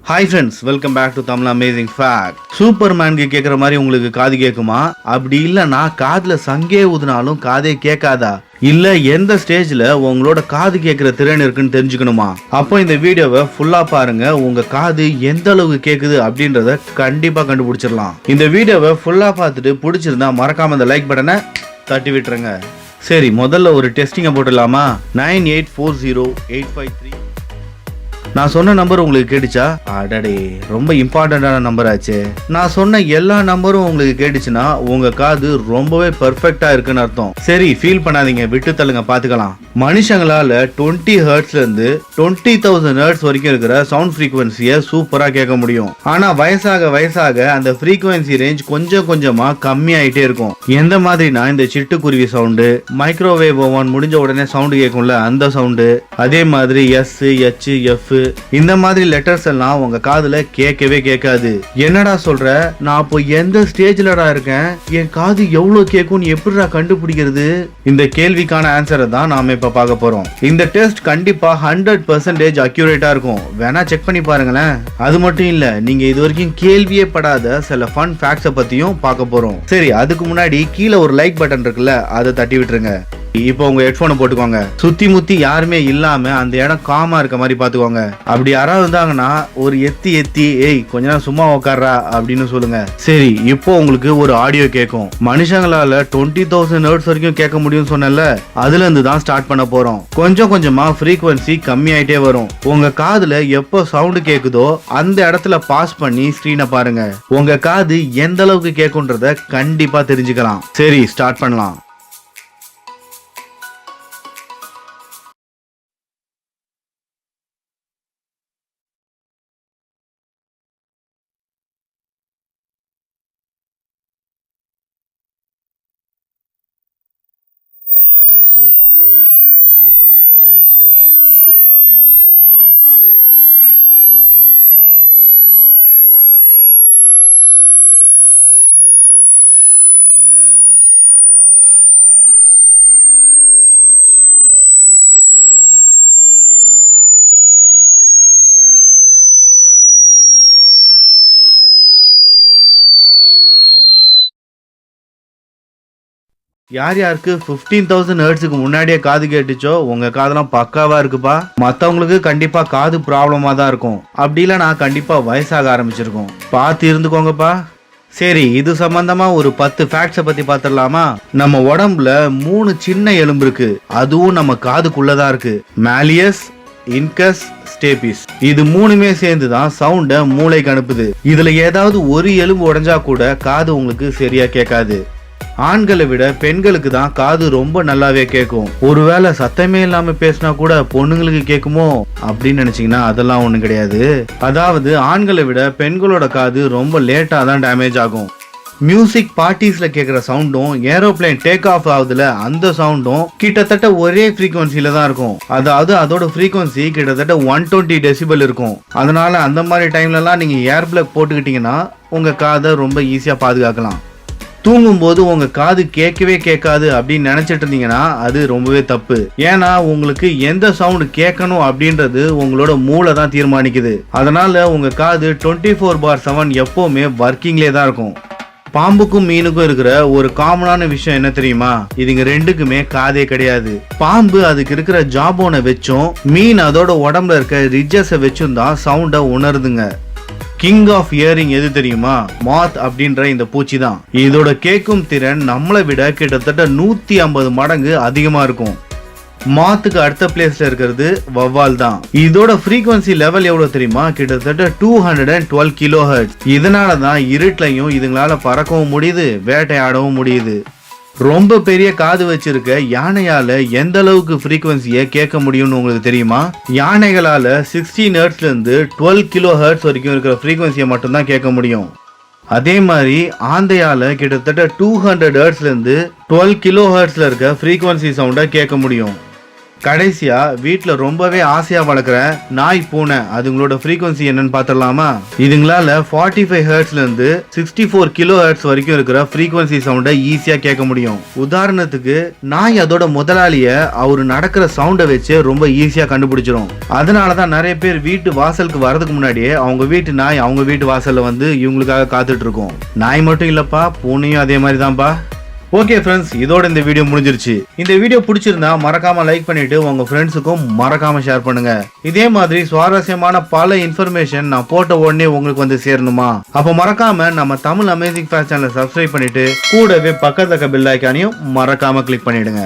Hi friends, welcome back to Tamil amazing fact. சூப்பர்மேனுக்கு கேட்குற மாதிரி உங்களுக்கு காது கேட்குமா? அப்படி இல்லைன்னா காதில் சங்கே ஊதுனாலும் காதே கேட்காதா? இல்ல எந்த ஸ்டேஜ்ல உங்களோட காது கேட்கிற திறன் இருக்குன்னு தெரிஞ்சுக்கணுமா? அப்போ இந்த வீடியோவை ஃபுல்லா பாருங்க. உங்க காது எந்த அளவுக்கு கேக்குது அப்படின்றத கண்டிப்பா கண்டுபிடிச்சிடலாம். இந்த வீடியோவை ஃபுல்லா பார்த்துட்டு பிடிச்சிருந்தா மறக்காம இந்த லைக் பட்டனை தட்டி விட்டுருங்க. சரி, முதல்ல ஒரு டெஸ்டிங்கை போட்டுடலாமா? 984085 நான் சொன்ன நம்பர் உங்களுக்கு கேட்டுச்சா? அடடே, ரொம்ப இம்பார்ட்டன்டான நம்பர் ஆச்சு. நான் சொன்ன எல்லா நம்பரும் உங்களுக்கு கேட்டுச்சுன்னா உங்க காது ரொம்பவே பெர்ஃபெக்டா இருக்குன்னு அர்த்தம். சரி, ஃபீல் பண்ணாதீங்க, விட்டு தள்ளுங்க, பாத்துக்கலாம். மனுஷங்களால 20 ஹெர்ட்ஸ்ல இருந்து 20,000 ஹெர்ட்ஸ் வரைக்கும் இருக்கிற சவுண்ட் ஃப்ரீக்வன்சியை சூப்பரா கேட்க முடியும். ஆனா வயசாக வயசாக அந்த ஃப்ரீக்வன்சி ரேஞ்ச் கொஞ்சம் கொஞ்சமா கம்மி ஆயிட்டே இருக்கும். எந்த மாதிரினா இந்த சிட்டுக்குருவி சவுண்டு, மைக்ரோவேவ் ஓவன் முடிஞ்ச உடனே சவுண்டு கேட்கும்ல அந்த சவுண்டு, அதே மாதிரி எஸ், எச், எஃப் இந்த மாதிரி லெட்டர்ஸ் எல்லாம் உங்க காதுல கேட்கவே கேட்காது. என்னடா சொல்ற? நான் அப்போ எந்த ஸ்டேஜ்லடா இருக்கேன்? என் காது எவ்வளவு கேட்கும் எப்படிடா கண்டுபிடிக்கிறது? இந்த கேள்விக்கான ஆன்சரை தான் நாம இப்ப பார்க்க போறோம். இந்த டெஸ்ட் கண்டிப்பா 100% அக்யூரேட்டா இருக்கும். வேணா செக் பண்ணி பாருங்களேன். அது மட்டும் இல்ல, நீங்க இது வரைக்கும் கேள்வியே படாத சில ஃபன் ஃபேக்ட்ஸை பத்தியும் பார்க்க போறோம். சரி, அதுக்கு முன்னாடி கீழே ஒரு லைக் பட்டன் இருக்குல்ல, அதை தட்டி விட்டுருங்க. இப்போ உங்க ஹெட்போனை போட்டுக்கோங்க. சுத்தி முத்தி யாருமே இல்லாம அந்த இடம் காமா இருக்க மாதிரி பாத்துக்கோங்க. அப்படி யாராவது இருந்தாங்கன்னா ஒரு எத்தி ஏய் கொஞ்ச நேரம் சும்மா உட்கார்றா அப்படின்னு சொல்லுங்க. சரி, இப்போ உங்களுக்கு ஒரு ஆடியோ கேட்கும். மனுஷங்களால 20,000 ஹெர்ட்ஸ் வரைக்கும் கேட்க முடியும்னு சொன்னல, அதுல இருந்து தான் ஸ்டார்ட் பண்ண போறோம். கொஞ்சம் கொஞ்சமா ஃப்ரீக்வன்சி கம்மி ஆயிட்டே வரும். உங்க காதுல எப்போ சவுண்ட் கேக்குதோ அந்த இடத்துல பாஸ் பண்ணி ஸ்கிரீனை பாருங்க. உங்க காது எந்த அளவுக்கு கேட்கும்ன்றத கண்டிப்பா தெரிஞ்சுக்கலாம். சரி, ஸ்டார்ட் பண்ணலாம். யார் யாருக்கு 15,000 ஹெர்ட்ஸுக்கு முன்னாடியே காது கேட்டுச்சோ உங்க காதெல்லாம் பக்காவா இருக்குப்பா. மத்தவங்களுக்கு கண்டிப்பா காது ப்ராப்ளமா தான் இருக்கும். அப்படி இல்லைனா கண்டிப்பா வயசாக ஆரம்பிச்சிருக்கும். பார்த்து இருந்துக்கோங்கப்பா. சரி, இது சம்பந்தமா ஒரு 10 ஃபேக்ட்ஸை பத்தி பார்த்துடலாமா? நம்ம உடம்புல 3 சின்ன எலும்பு இருக்கு. அதுவும் நம்ம காதுக்குள்ளதான் இருக்கு. Malleus, incus, stapes. இது மூணுமே சேர்ந்து தான் சவுண்ட மூளைக்கு அனுப்புது. இதுல ஏதாவது ஒரு எலும்பு உடைஞ்சா கூட காது உங்களுக்கு சரியா கேட்காது. ஆண்களை விட பெண்களுக்கு தான் காது ரொம்ப நல்லாவே கேட்கும். ஒருவேளை சத்தமே இல்லாம பேசினா கூட பொண்ணுங்களுக்கு கேட்குமோ அப்படின்னு நினைச்சீங்கன்னா அதெல்லாம் ஒண்ணும் கிடையாது. அதாவது ஆண்களை விட பெண்களோட காது ரொம்ப லேட்டா தான் டேமேஜ் ஆகும். மியூசிக் பார்ட்டிஸ்ல கேட்குற சவுண்டும் ஏரோப்ளேன் டேக் ஆஃப் ஆகுதுல அந்த சவுண்டும் கிட்டத்தட்ட ஒரே ஃப்ரீக்வன்சில தான் இருக்கும். அதாவது அதோட ஃப்ரீக்வன்சி கிட்டத்தட்ட 120 டெசிபல் இருக்கும். அதனால அந்த மாதிரி டைம்லலாம் நீங்க ஏர் பிளக் போட்டுக்கிட்டீங்கன்னா உங்க காதை ரொம்ப ஈஸியா பாதுகாக்கலாம். தூங்கும்போது உங்க காது கேட்கவே கேட்காது அப்படின்னு நினைச்சிட்டு இருந்தீங்கன்னா அது ரொம்பவே தப்பு. ஏன்னா உங்களுக்கு எந்த சவுண்ட் கேட்கணும் அப்படின்றது உங்களோட மூளை தான் தீர்மானிக்குது. அதனால உங்க காது 24/7 எப்பவுமே ஒர்க்கிங்லே தான் இருக்கும். பாம்புக்கும் மீனுக்கும் இருக்கிற ஒரு காமனான விஷயம் என்ன தெரியுமா? இதுங்க ரெண்டுக்குமே காதே கிடையாது. பாம்பு அதுக்கு இருக்கிற ஜாபோனை வச்சும் மீன் அதோட உடம்புல இருக்க ரிட்ஜஸை வச்சும் தான் சவுண்ட உணருதுங்க. கிங் ஆஃப் இயரிங் எது தெரியுமா? மாத் அப்படின்ற இந்த பூச்சி தான். இதோட கேட்கும் திறன் நம்மளை விட கிட்டத்தட்ட 150 மடங்கு அதிகமா இருக்கும். மாத்துக்கு அடுத்த பிளேஸ்ல இருக்கிறது வவ்வால் தான். இதோட ஃப்ரீக்வன்சி லெவல் எவ்வளவு தெரியுமா? கிட்டத்தட்ட 212 கிலோ ஹெர்ட்ஸ். இதனாலதான் இருட்லையும் இதுங்களால பறக்கவும் முடியுது, வேட்டையாடவும் முடியுது. ரொம்ப பெரிய காது வச்சிருக்க யானையால எந்த அளவுக்கு ஃப்ரீக்வன்சியை கேட்க முடியும்னு உங்களுக்கு தெரியுமா? யானைகளால 16 ஹெர்ட்ஸ்ல இருந்து 12 கிலோ ஹெர்ட்ஸ் வரைக்கும் இருக்கிற ஃப்ரீக்வன்சியை மட்டும்தான் கேட்க முடியும். அதே மாதிரி ஆந்தையால கிட்டத்தட்ட 200 ஹெர்ட்ஸ்ல இருந்து 12 கிலோ ஹெர்ட்ஸ்ல இருக்க ஃப்ரீக்வன்சி சவுண்டை கேட்க முடியும். கடைசியா வீட்டுல ரொம்பவே ஆசையா வளர்க்குற நாய் பூனை அதுங்களோட ஃப்ரீக்வன்சி என்னன்னு பாத்திரலாமா? இதுங்களால 45 ஹெர்ட்ஸ்ல இருந்து 64 கிலோ ஹெர்ட்ஸ் வரைக்கும் இருக்கிற ஃப்ரீக்வன்சி சவுண்டை ஈஸியா கேட்க முடியும். உதாரணத்துக்கு நாய் அதோட முதலாளிய அவரு நடக்கிற சவுண்டை வச்சு ரொம்ப ஈஸியா கண்டுபிடிச்சிரும். அதனாலதான் நிறைய பேர் வீட்டு வாசலுக்கு வரதுக்கு முன்னாடியே அவங்க வீட்டு நாய் அவங்க வீட்டு வாசல்ல வந்து இவங்களுக்காக காத்துட்டு இருக்கும். நாய் மட்டும் இல்லப்பா, பூனையும் அதே மாதிரி தான்ப்பா. ஓகே ஃப்ரெண்ட்ஸ், இதோட இந்த வீடியோ முடிஞ்சிருச்சு. இந்த வீடியோ பிடிச்சிருந்தா மறக்காம லைக் பண்ணிட்டு உங்க ஃப்ரெண்ட்ஸுக்கும் மறக்காம ஷேர் பண்ணுங்க. இதே மாதிரி சுவாரஸ்யமான பல இன்ஃபர்மேஷன் நான் போட்ட உடனே உங்களுக்கு வந்து சேரணுமா? அப்ப மறக்காம நம்ம தமிழ் அமேசிங் ஃபேக்ட்ஸ் சேனலை சப்ஸ்கிரைப் பண்ணிட்டு கூடவே பக்கத்துல பெல் ஐகானையும் மறக்காம கிளிக் பண்ணிடுங்க.